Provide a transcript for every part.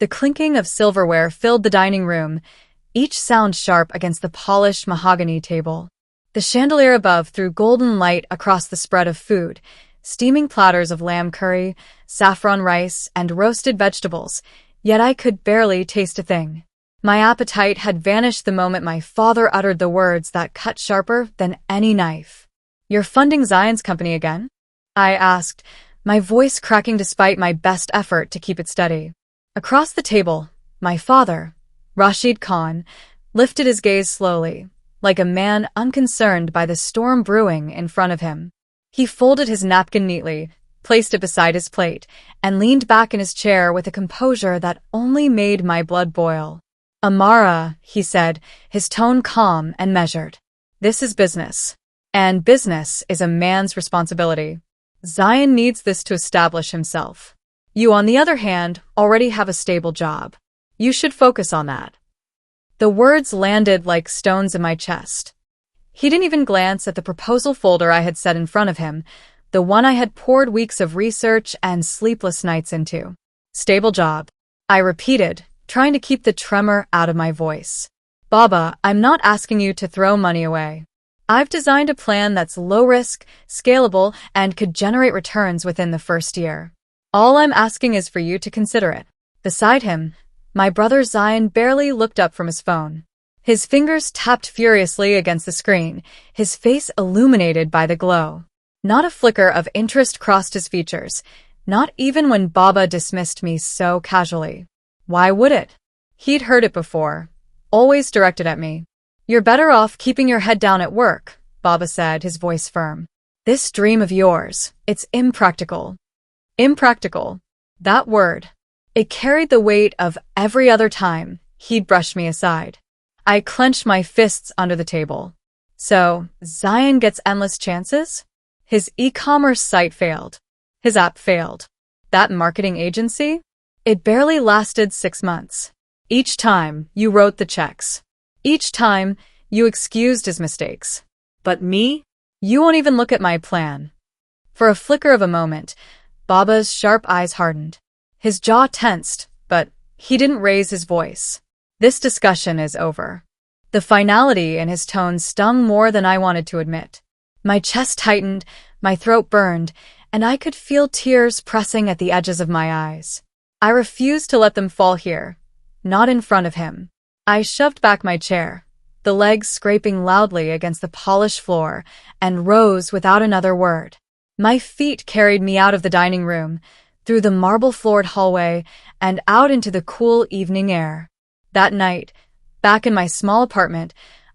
The clinking of silverware filled the dining room, each sound sharp against the polished mahogany table. The chandelier above threw golden light across the spread of food, steaming platters of lamb curry, saffron rice, and roasted vegetables, yet I could barely taste a thing. My appetite had vanished the moment my father uttered the words that cut sharper than any knife. "You're funding Zion's company again?" I asked, my voice cracking despite my best effort to keep it steady. Across the table, my father, Rashid Khan, lifted his gaze slowly, like a man unconcerned by the storm brewing in front of him. He folded his napkin neatly, placed it beside his plate, and leaned back in his chair with a composure that only made my blood boil. "Amara," he said, his tone calm and measured. "This is business. And business is a man's responsibility. Zion needs this to establish himself. You, on the other hand, already have a stable job. You should focus on that." The words landed like stones in my chest. He didn't even glance at the proposal folder I had set in front of him, the one I had poured weeks of research and sleepless nights into. "Stable job," I repeated, trying to keep the tremor out of my voice. "Baba, I'm not asking you to throw money away. I've designed a plan that's low risk, scalable, and could generate returns within the first year. All I'm asking is for you to consider it." Beside him, my brother Zion barely looked up from his phone. His fingers tapped furiously against the screen, his face illuminated by the glow. Not a flicker of interest crossed his features, not even when Baba dismissed me so casually. Why would it? He'd heard it before, always directed at me. "You're better off keeping your head down at work," Baba said, his voice firm. "This dream of yours, it's impractical." Impractical. That word. It carried the weight of every other time he'd brushed me aside. I clenched my fists under the table. So, Zion gets endless chances? His e-commerce site failed. His app failed. That marketing agency? It barely lasted 6 months. Each time, you wrote the checks. Each time, you excused his mistakes. But me? You won't even look at my plan. For a flicker of a moment, Baba's sharp eyes hardened. His jaw tensed, but he didn't raise his voice. "This discussion is over." The finality in his tone stung more than I wanted to admit. My chest tightened, my throat burned, and I could feel tears pressing at the edges of my eyes. I refused to let them fall here, not in front of him. I shoved back my chair, the legs scraping loudly against the polished floor, and rose without another word. My feet carried me out of the dining room, through the marble-floored hallway, and out into the cool evening air. That night, back in my small apartment,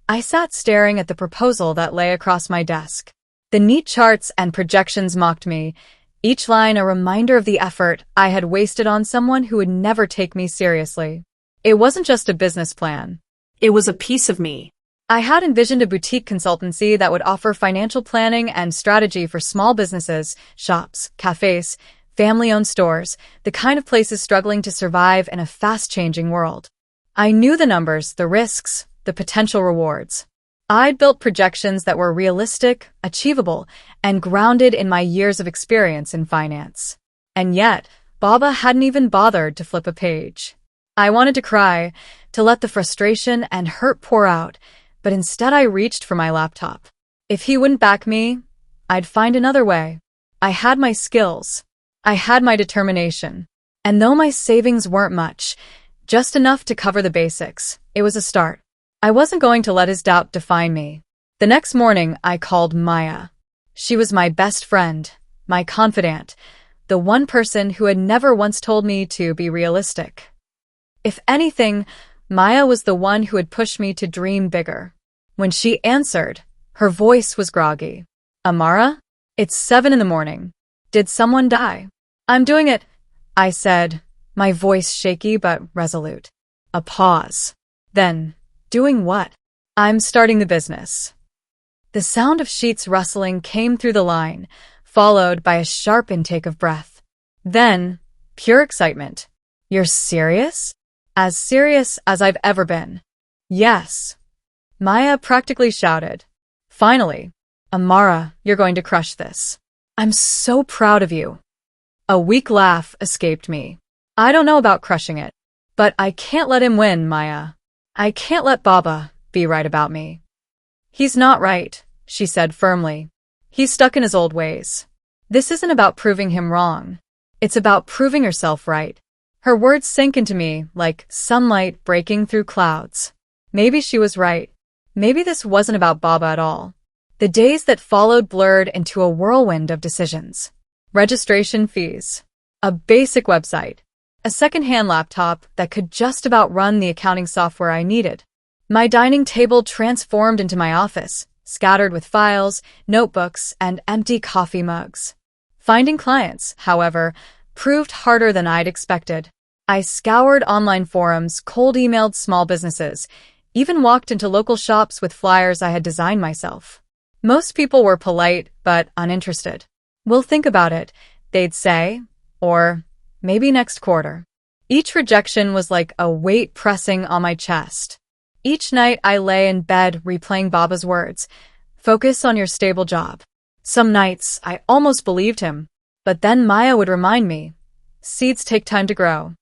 I sat staring at the proposal that lay across my desk. The neat charts and projections mocked me, each line a reminder of the effort I had wasted on someone who would never take me seriously. It wasn't just a business plan. It was a piece of me. I had envisioned a boutique consultancy that would offer financial planning and strategy for small businesses, shops, cafes, family-owned stores, the kind of places struggling to survive in a fast-changing world. I knew the numbers, the risks, the potential rewards. I'd built projections that were realistic, achievable, and grounded in my years of experience in finance. And yet, Baba hadn't even bothered to flip a page. I wanted to cry, to let the frustration and hurt pour out, but instead I reached for my laptop. If he wouldn't back me, I'd find another way. I had my skills. I had my determination. And though my savings weren't much, just enough to cover the basics, it was a start. I wasn't going to let his doubt define me. The next morning, I called Maya. She was my best friend, my confidant, the one person who had never once told me to be realistic. If anything, Maya was the one who had pushed me to dream bigger. When she answered, her voice was groggy. "Amara? It's 7 in the morning. Did someone die?" "I'm doing it," I said, my voice shaky but resolute. A pause. Then, "Doing what?" "I'm starting the business." The sound of sheets rustling came through the line, followed by a sharp intake of breath. Then, pure excitement. "You're serious?" "As serious as I've ever been." "Yes." Maya practically shouted. "Finally. Amara, you're going to crush this. I'm so proud of you." A weak laugh escaped me. "I don't know about crushing it. But I can't let him win, Maya. I can't let Baba be right about me. He's not right, she said firmly. He's stuck in his old ways. This isn't about proving him wrong. It's about proving yourself right. Her words sank into me like sunlight breaking through clouds. Maybe she was right. Maybe this wasn't about Baba at all. The days that followed blurred into a whirlwind of decisions. Registration fees. A basic website. A second-hand laptop that could just about run the accounting software I needed. My dining table transformed into my office, scattered with files, notebooks, and empty coffee mugs. Finding clients, however, proved harder than I'd expected. I scoured online forums, cold emailed small businesses, even walked into local shops with flyers I had designed myself. Most people were polite but uninterested. "We'll think about it," they'd say, or maybe next quarter. Each rejection was like a weight pressing on my chest. Each night I lay in bed replaying Baba's words, "Focus on your stable job." Some nights I almost believed him, but then Maya would remind me, seeds take time to grow.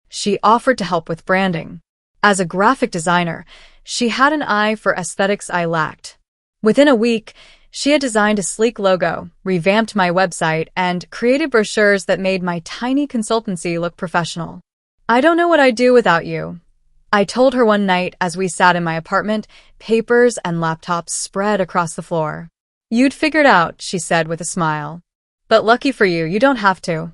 She offered to help with branding. As a graphic designer, she had an eye for aesthetics I lacked. Within a week, she had designed a sleek logo, revamped my website, and created brochures that made my tiny consultancy look professional. "I don't know what I'd do without you," I told her one night as we sat in my apartment, papers and laptops spread across the floor. "You'd figure it out," she said with a smile. "But lucky for you, you don't have to."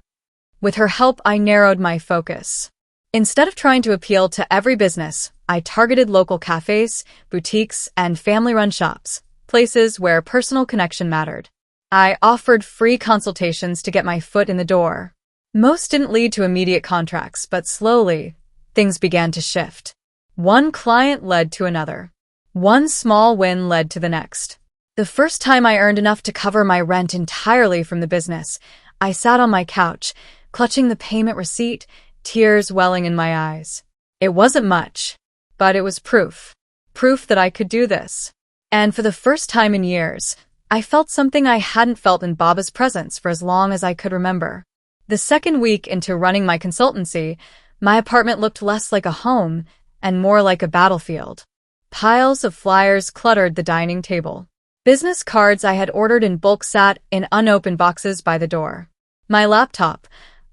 With her help, I narrowed my focus. Instead of trying to appeal to every business, I targeted local cafes, boutiques, and family-run shops, places where personal connection mattered. I offered free consultations to get my foot in the door. Most didn't lead to immediate contracts, but slowly, things began to shift. One client led to another. One small win led to the next. The first time I earned enough to cover my rent entirely from the business, I sat on my couch, clutching the payment receipt, tears welling in my eyes. It wasn't much, but it was proof. Proof that I could do this. And for the first time in years, I felt something I hadn't felt in Baba's presence for as long as I could remember. The second week into running my consultancy, my apartment looked less like a home and more like a battlefield. Piles of flyers cluttered the dining table. Business cards I had ordered in bulk sat in unopened boxes by the door. My laptop,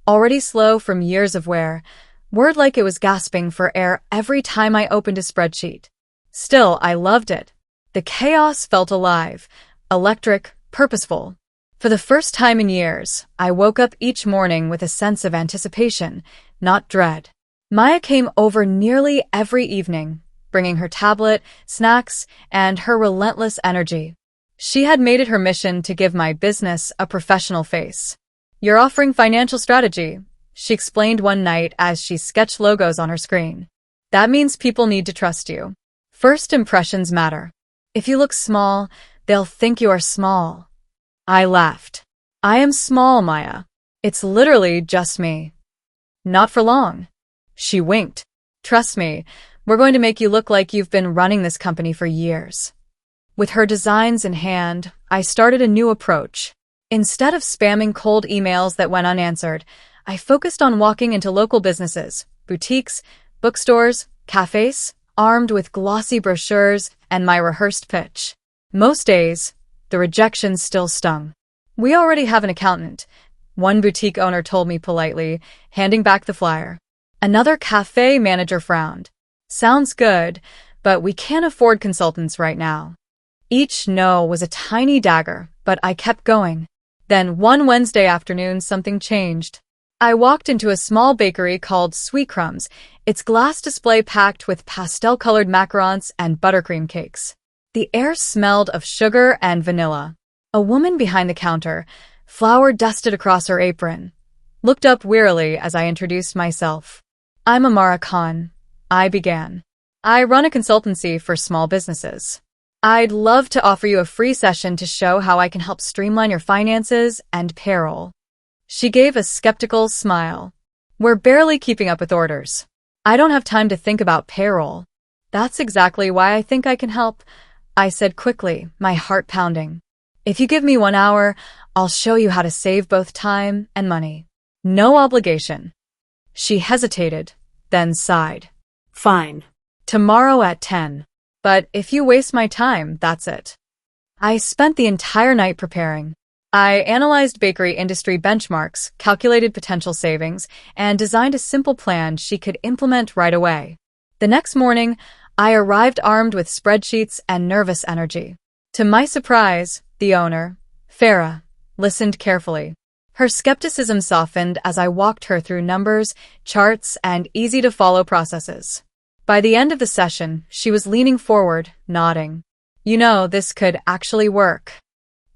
already slow from years of wear, whirred like it was gasping for air every time I opened a spreadsheet. Still, I loved it. The chaos felt alive, electric, purposeful. For the first time in years, I woke up each morning with a sense of anticipation, not dread. Maya came over nearly every evening, bringing her tablet, snacks, and her relentless energy. She had made it her mission to give my business a professional face. "You're offering financial strategy," she explained one night as she sketched logos on her screen. "That means people need to trust you. First impressions matter. If you look small, they'll think you are small." I laughed. "I am small, Maya. It's literally just me." "Not for long." She winked. "Trust me, we're going to make you look like you've been running this company for years." With her designs in hand, I started a new approach. Instead of spamming cold emails that went unanswered, I focused on walking into local businesses, boutiques, bookstores, cafes, armed with glossy brochures and my rehearsed pitch. Most days, the rejections still stung. "We already have an accountant," one boutique owner told me politely, handing back the flyer. Another cafe manager frowned. "Sounds good, but we can't afford consultants right now." Each no was a tiny dagger, but I kept going. Then one Wednesday afternoon, something changed. I walked into a small bakery called Sweet Crumbs, its glass display packed with pastel-colored macarons and buttercream cakes. The air smelled of sugar and vanilla. A woman behind the counter, flour dusted across her apron, looked up wearily as I introduced myself. "I'm Amara Khan," I began. "I run a consultancy for small businesses. I'd love to offer you a free session to show how I can help streamline your finances and payroll." She gave a skeptical smile. "We're barely keeping up with orders. I don't have time to think about payroll." "That's exactly why I think I can help," I said quickly, my heart pounding. "If you give me 1 hour, I'll show you how to save both time and money. No obligation." She hesitated, then sighed. Fine. Tomorrow at 10. But if you waste my time, that's it. I spent the entire night preparing. I analyzed bakery industry benchmarks, calculated potential savings, and designed a simple plan she could implement right away. The next morning, I arrived armed with spreadsheets and nervous energy. To my surprise, the owner, Farah, listened carefully. Her skepticism softened as I walked her through numbers, charts, and easy-to-follow processes. By the end of the session, she was leaning forward, nodding. This could actually work.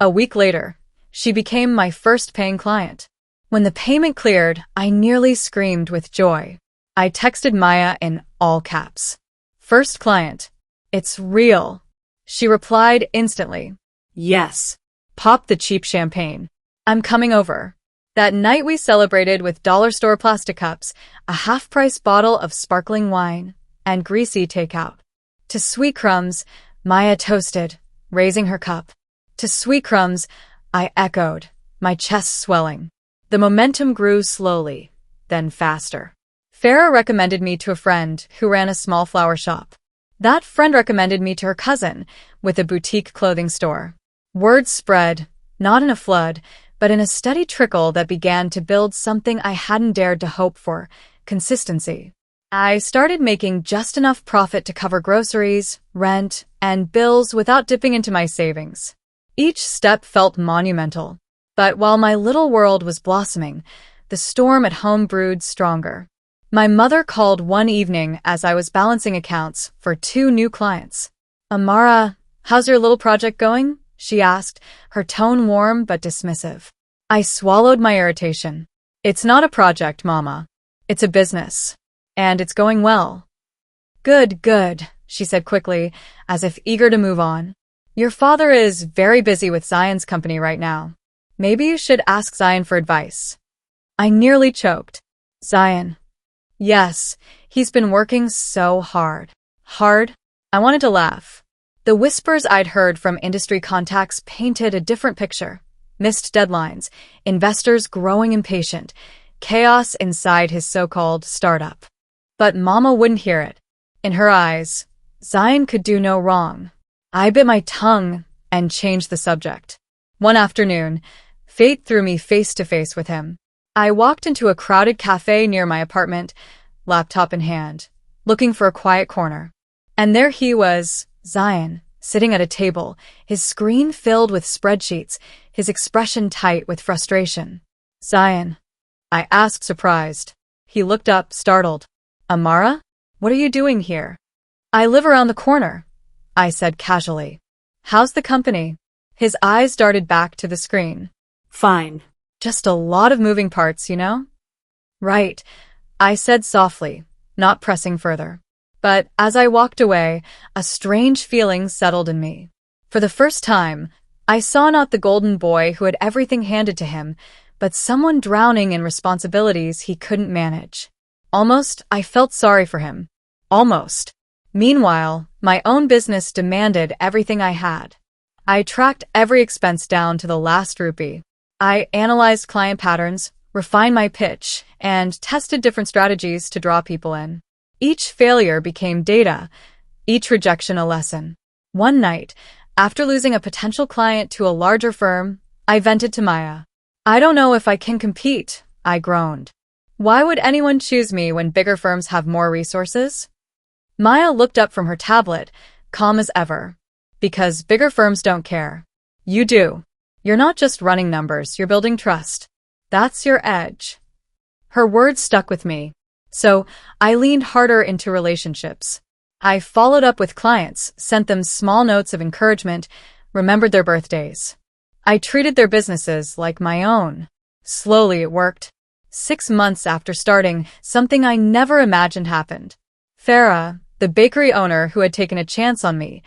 A week later, she became my first paying client. When the payment cleared, I nearly screamed with joy. I texted Maya in all caps. First client. It's real. She replied instantly. Yes. Pop the cheap champagne. I'm coming over. That night we celebrated with dollar store plastic cups, a half-price bottle of sparkling wine, and greasy takeout. To sweet crumbs, Maya toasted, raising her cup. To sweet crumbs, I echoed, my chest swelling. The momentum grew slowly, then faster. Farah recommended me to a friend who ran a small flower shop. That friend recommended me to her cousin with a boutique clothing store. Word spread, not in a flood, but in a steady trickle that began to build something I hadn't dared to hope for: consistency. I started making just enough profit to cover groceries, rent, and bills without dipping into my savings. Each step felt monumental. But while my little world was blossoming, the storm at home brewed stronger. My mother called one evening as I was balancing accounts for 2 new clients. "Amara, how's your little project going?" she asked, her tone warm but dismissive. I swallowed my irritation. "It's not a project, Mama. It's a business. And it's going well." Good, she said quickly, as if eager to move on. "Your father is very busy with Zion's company right now. Maybe you should ask Zion for advice." I nearly choked. Zion. Yes, he's been working so hard. Hard? I wanted to laugh. The whispers I'd heard from industry contacts painted a different picture. Missed deadlines, investors growing impatient, chaos inside his so-called startup. But Mama wouldn't hear it. In her eyes, Zion could do no wrong. I bit my tongue and changed the subject. One afternoon, fate threw me face to face with him. I walked into a crowded cafe near my apartment, laptop in hand, looking for a quiet corner. And there he was, Zion, sitting at a table, his screen filled with spreadsheets, his expression tight with frustration. "Zion," I asked, surprised. He looked up, startled. "Amara? What are you doing here?" "I live around the corner," I said casually. "How's the company?" His eyes darted back to the screen. "Fine. Just a lot of moving parts, Right, I said softly, not pressing further. But as I walked away, a strange feeling settled in me. For the first time, I saw not the golden boy who had everything handed to him, but someone drowning in responsibilities he couldn't manage. Almost, I felt sorry for him. Almost. Meanwhile, my own business demanded everything I had. I tracked every expense down to the last rupee. I analyzed client patterns, refined my pitch, and tested different strategies to draw people in. Each failure became data, each rejection a lesson. One night, after losing a potential client to a larger firm, I vented to Maya. "I don't know if I can compete," I groaned. "Why would anyone choose me when bigger firms have more resources?" Maya looked up from her tablet, calm as ever. "Because bigger firms don't care. You do. You're not just running numbers, you're building trust. That's your edge." Her words stuck with me. So I leaned harder into relationships. I followed up with clients, sent them small notes of encouragement, remembered their birthdays. I treated their businesses like my own. Slowly it worked. 6 months after starting, something I never imagined happened. Farah, the bakery owner who had taken a chance on me,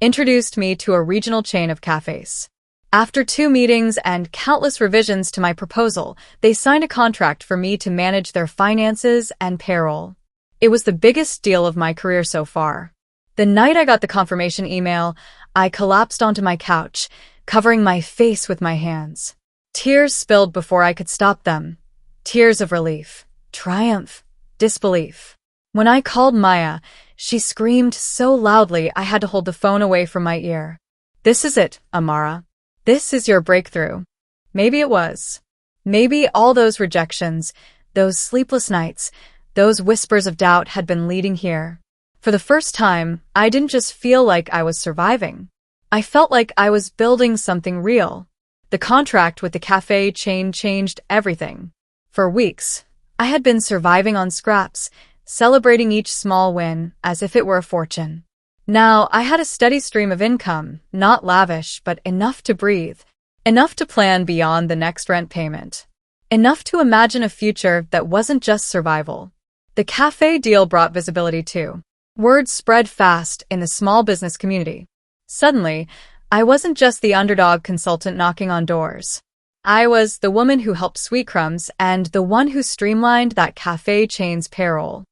introduced me to a regional chain of cafes. After 2 meetings and countless revisions to my proposal, they signed a contract for me to manage their finances and payroll. It was the biggest deal of my career so far. The night I got the confirmation email, I collapsed onto my couch, covering my face with my hands. Tears spilled before I could stop them. Tears of relief, triumph, disbelief. When I called Maya, she screamed so loudly I had to hold the phone away from my ear. "This is it, Amara. This is your breakthrough." Maybe it was. Maybe all those rejections, those sleepless nights, those whispers of doubt had been leading here. For the first time, I didn't just feel like I was surviving. I felt like I was building something real. The contract with the cafe chain changed everything. For weeks, I had been surviving on scraps, celebrating each small win as if it were a fortune. Now I had a steady stream of income, not lavish, but enough to breathe, enough to plan beyond the next rent payment, enough to imagine a future that wasn't just survival. The cafe deal brought visibility too. Word spread fast in the small business community. Suddenly, I wasn't just the underdog consultant knocking on doors. I was the woman who helped Sweetcrumbs and the one who streamlined that cafe chain's payroll.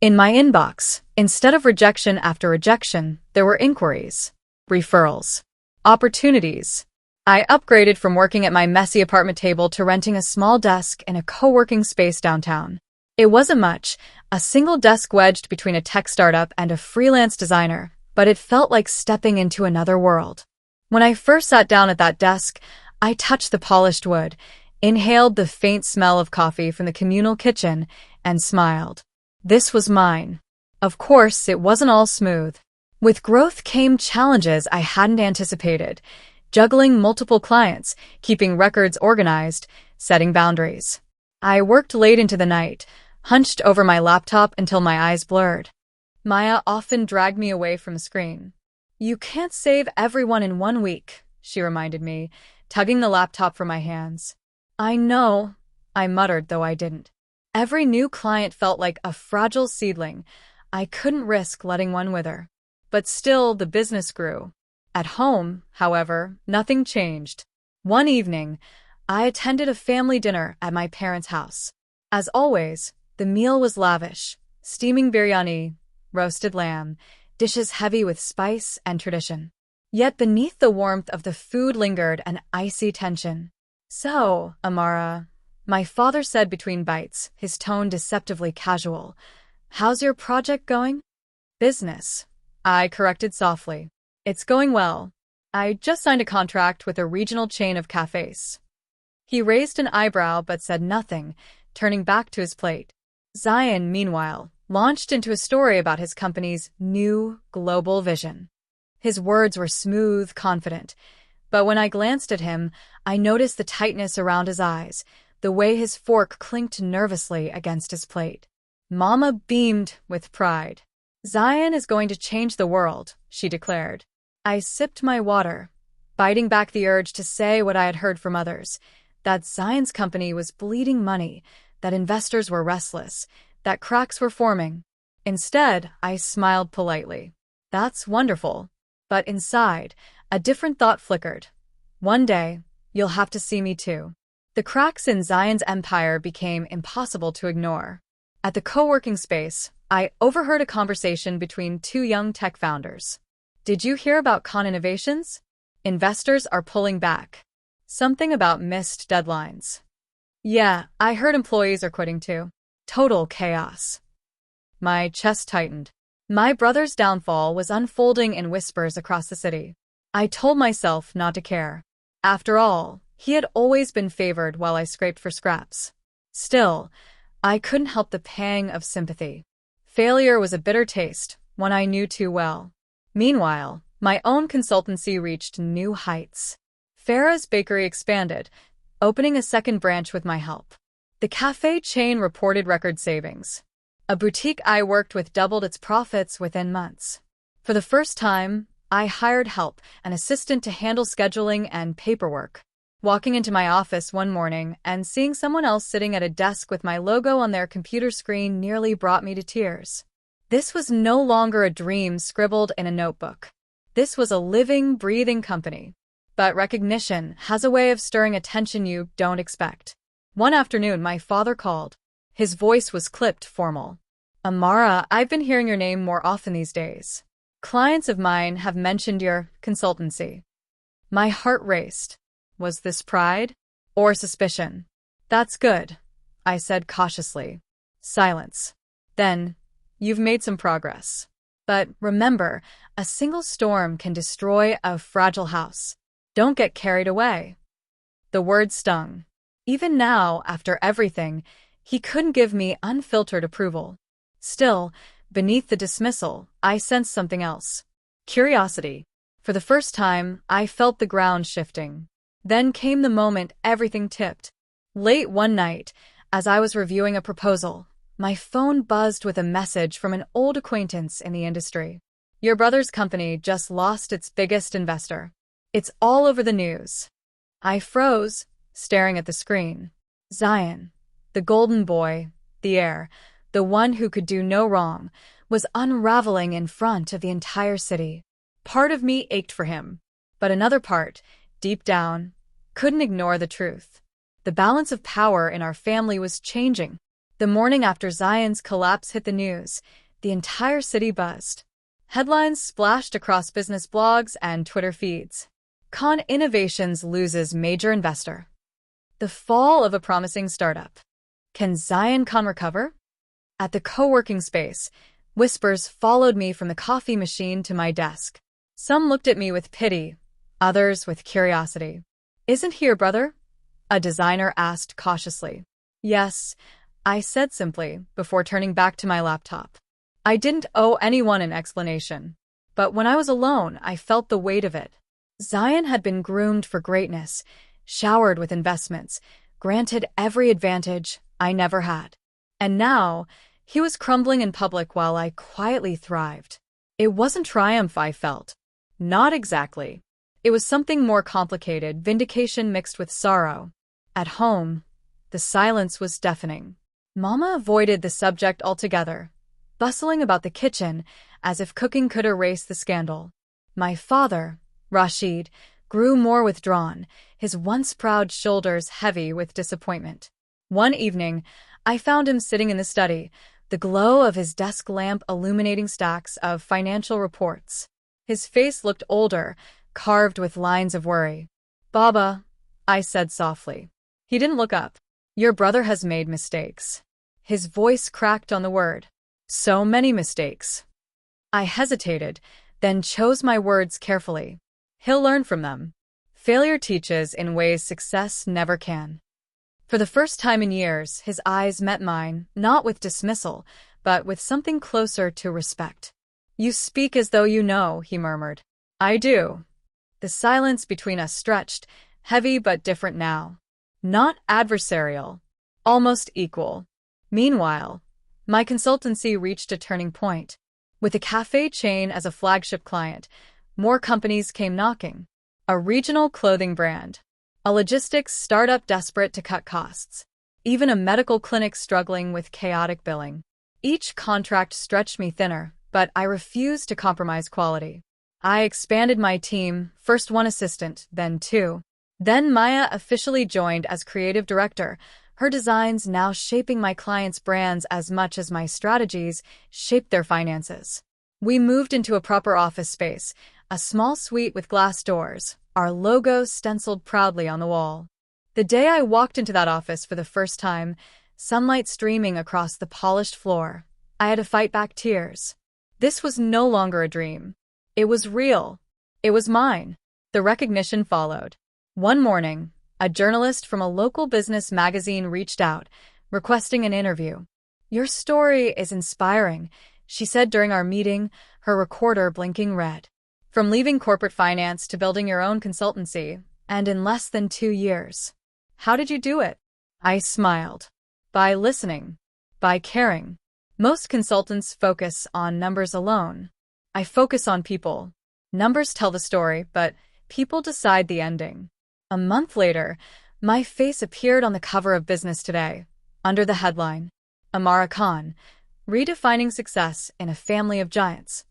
In my inbox, instead of rejection after rejection, there were inquiries, referrals, opportunities. I upgraded from working at my messy apartment table to renting a small desk in a co-working space downtown. It wasn't much, a single desk wedged between a tech startup and a freelance designer, but it felt like stepping into another world. When I first sat down at that desk, I touched the polished wood, inhaled the faint smell of coffee from the communal kitchen, and smiled. This was mine. Of course, it wasn't all smooth. With growth came challenges I hadn't anticipated, juggling multiple clients, keeping records organized, setting boundaries. I worked late into the night, hunched over my laptop until my eyes blurred. Maya often dragged me away from the screen. "You can't save everyone in 1 week," she reminded me, tugging the laptop from my hands. "I know," I muttered, though I didn't. Every new client felt like a fragile seedling. I couldn't risk letting one wither. But still, the business grew. At home, however, nothing changed. One evening, I attended a family dinner at my parents' house. As always, the meal was lavish: steaming biryani, roasted lamb, dishes heavy with spice and tradition. Yet beneath the warmth of the food lingered an icy tension. "So, Amara," my father said between bites, his tone deceptively casual, "how's your project going?" "Business," I corrected softly. "It's going well. I just signed a contract with a regional chain of cafes." He raised an eyebrow but said nothing, turning back to his plate. Zion, meanwhile, launched into a story about his company's new global vision. His words were smooth, confident, but when I glanced at him, I noticed the tightness around his eyes, the way his fork clinked nervously against his plate. Mama beamed with pride. "Zion is going to change the world," she declared. I sipped my water, biting back the urge to say what I had heard from others, that Zion's company was bleeding money, that investors were restless, that cracks were forming. Instead, I smiled politely. "That's wonderful." But inside, a different thought flickered. One day, you'll have to see me too. The cracks in Zion's empire became impossible to ignore. At the co-working space, I overheard a conversation between two young tech founders. "Did you hear about Khan Innovations? Investors are pulling back. Something about missed deadlines." "Yeah, I heard employees are quitting too. Total chaos." My chest tightened. My brother's downfall was unfolding in whispers across the city. I told myself not to care. After all, he had always been favored while I scraped for scraps. Still, I couldn't help the pang of sympathy. Failure was a bitter taste, one I knew too well. Meanwhile, my own consultancy reached new heights. Farah's bakery expanded, opening a second branch with my help. The cafe chain reported record savings. A boutique I worked with doubled its profits within months. For the first time, I hired help, an assistant to handle scheduling and paperwork. Walking into my office one morning and seeing someone else sitting at a desk with my logo on their computer screen nearly brought me to tears. This was no longer a dream scribbled in a notebook. This was a living, breathing company. But recognition has a way of stirring attention you don't expect. One afternoon, my father called. His voice was clipped, formal. "Amara, I've been hearing your name more often these days. Clients of mine have mentioned your consultancy." My heart raced. Was this pride or suspicion? "That's good," I said cautiously. Silence. Then, You've made some progress. But remember, a single storm can destroy a fragile house. Don't get carried away. The word stung. Even now, after everything, he couldn't give me unfiltered approval. Still, beneath the dismissal, I sensed something else. Curiosity. For the first time, I felt the ground shifting. Then came the moment everything tipped. Late one night, as I was reviewing a proposal, my phone buzzed with a message from an old acquaintance in the industry. Your brother's company just lost its biggest investor. It's all over the news. I froze, staring at the screen. Zion, the golden boy, the heir, the one who could do no wrong, was unraveling in front of the entire city. Part of me ached for him, but another part, deep down, couldn't ignore the truth. The balance of power in our family was changing. The morning after Zion's collapse hit the news, the entire city buzzed. Headlines splashed across business blogs and Twitter feeds. Khan Innovations loses major investor. The fall of a promising startup. Can Zion Khan recover? At the co-working space, whispers followed me from the coffee machine to my desk. Some looked at me with pity, others with curiosity. Isn't he your brother? A designer asked cautiously. Yes, I said simply, before turning back to my laptop. I didn't owe anyone an explanation. But when I was alone, I felt the weight of it. Zion had been groomed for greatness, showered with investments, granted every advantage I never had. And now, he was crumbling in public while I quietly thrived. It wasn't triumph I felt. Not exactly. It was something more complicated, vindication mixed with sorrow. At home, the silence was deafening. Mama avoided the subject altogether, bustling about the kitchen as if cooking could erase the scandal. My father, Rashid, grew more withdrawn, his once proud shoulders heavy with disappointment. One evening, I found him sitting in the study, the glow of his desk lamp illuminating stacks of financial reports. His face looked older, carved with lines of worry. Baba, I said softly. He didn't look up. Your brother has made mistakes. His voice cracked on the word. So many mistakes. I hesitated, then chose my words carefully. He'll learn from them. Failure teaches in ways success never can. For the first time in years, his eyes met mine, not with dismissal, but with something closer to respect. You speak as though you know, he murmured. I do. The silence between us stretched, heavy but different now. Not adversarial, almost equal. Meanwhile, my consultancy reached a turning point. With a cafe chain as a flagship client, more companies came knocking. A regional clothing brand, a logistics startup desperate to cut costs, even a medical clinic struggling with chaotic billing. Each contract stretched me thinner, but I refused to compromise quality. I expanded my team, first one assistant, then two. Then Maya officially joined as creative director, her designs now shaping my clients' brands as much as my strategies shaped their finances. We moved into a proper office space, a small suite with glass doors, our logo stenciled proudly on the wall. The day I walked into that office for the first time, sunlight streaming across the polished floor, I had to fight back tears. This was no longer a dream. It was real. It was mine. The recognition followed. One morning, a journalist from a local business magazine reached out, requesting an interview. Your story is inspiring, she said during our meeting, her recorder blinking red. From leaving corporate finance to building your own consultancy, and in less than 2 years. How did you do it? I smiled. By listening. By caring. Most consultants focus on numbers alone. I focus on people. Numbers tell the story, but people decide the ending. A month later, my face appeared on the cover of Business Today, under the headline, Amara Khan, Redefining Success in a Family of Giants.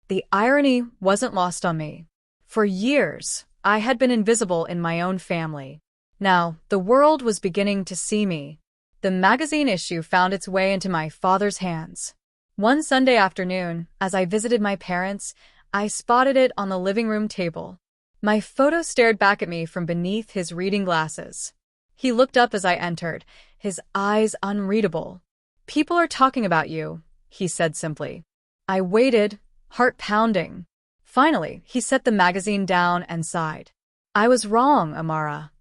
The irony wasn't lost on me. For years, I had been invisible in my own family. Now, the world was beginning to see me. The magazine issue found its way into my father's hands. One Sunday afternoon, as I visited my parents, I spotted it on the living room table. My photo stared back at me from beneath his reading glasses. He looked up as I entered, his eyes unreadable. People are talking about you, he said simply. I waited, heart pounding. Finally, he set the magazine down and sighed. I was wrong, Amara.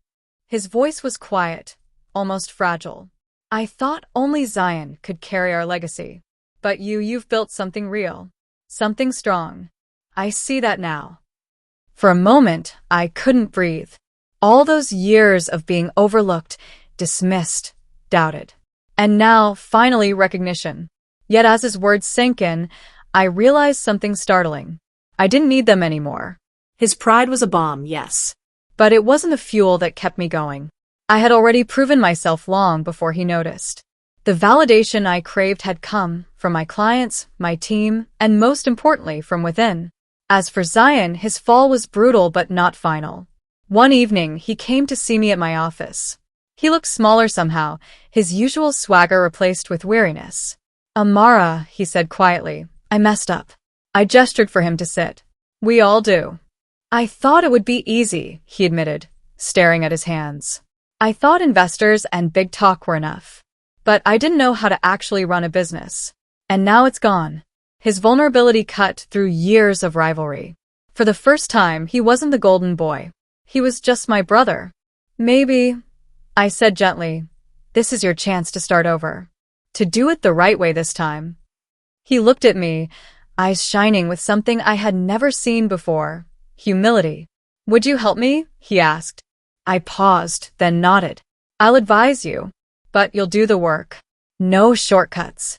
His voice was quiet, almost fragile. I thought only Zion could carry our legacy. But you've built something real. Something strong. I see that now. For a moment, I couldn't breathe. All those years of being overlooked, dismissed, doubted. And now, finally, recognition. Yet as his words sank in, I realized something startling. I didn't need them anymore. His pride was a bomb, yes. But it wasn't the fuel that kept me going. I had already proven myself long before he noticed. The validation I craved had come from my clients, my team, and most importantly, from within. As for Zion, his fall was brutal but not final. One evening, he came to see me at my office. He looked smaller somehow, his usual swagger replaced with weariness. Amara, he said quietly, I messed up. I gestured for him to sit. We all do. I thought it would be easy, he admitted, staring at his hands. I thought investors and big talk were enough. But I didn't know how to actually run a business. And now it's gone. His vulnerability cut through years of rivalry. For the first time, he wasn't the golden boy. He was just my brother. Maybe, I said gently, this is your chance to start over. To do it the right way this time. He looked at me, eyes shining with something I had never seen before. Humility. Would you help me? He asked. I paused, then nodded. I'll advise you. But you'll do the work. No shortcuts.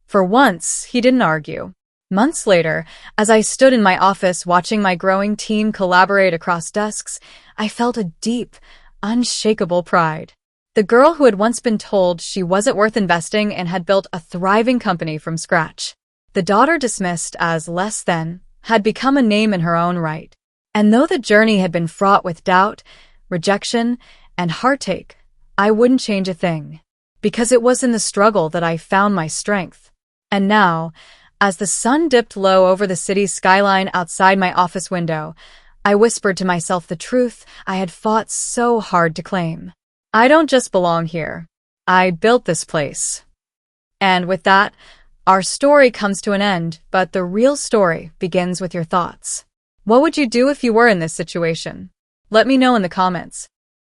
For once, he didn't argue. Months later, as I stood in my office watching my growing team collaborate across desks, I felt a deep, unshakable pride. The girl who had once been told she wasn't worth investing and had built a thriving company from scratch. The daughter dismissed as less than had become a name in her own right. And though the journey had been fraught with doubt, rejection, and heartache, I wouldn't change a thing. Because it was in the struggle that I found my strength. And now, as the sun dipped low over the city's skyline outside my office window, I whispered to myself the truth I had fought so hard to claim. I don't just belong here. I built this place. And with that, our story comes to an end, but the real story begins with your thoughts. What would you do if you were in this situation? Let me know in the comments.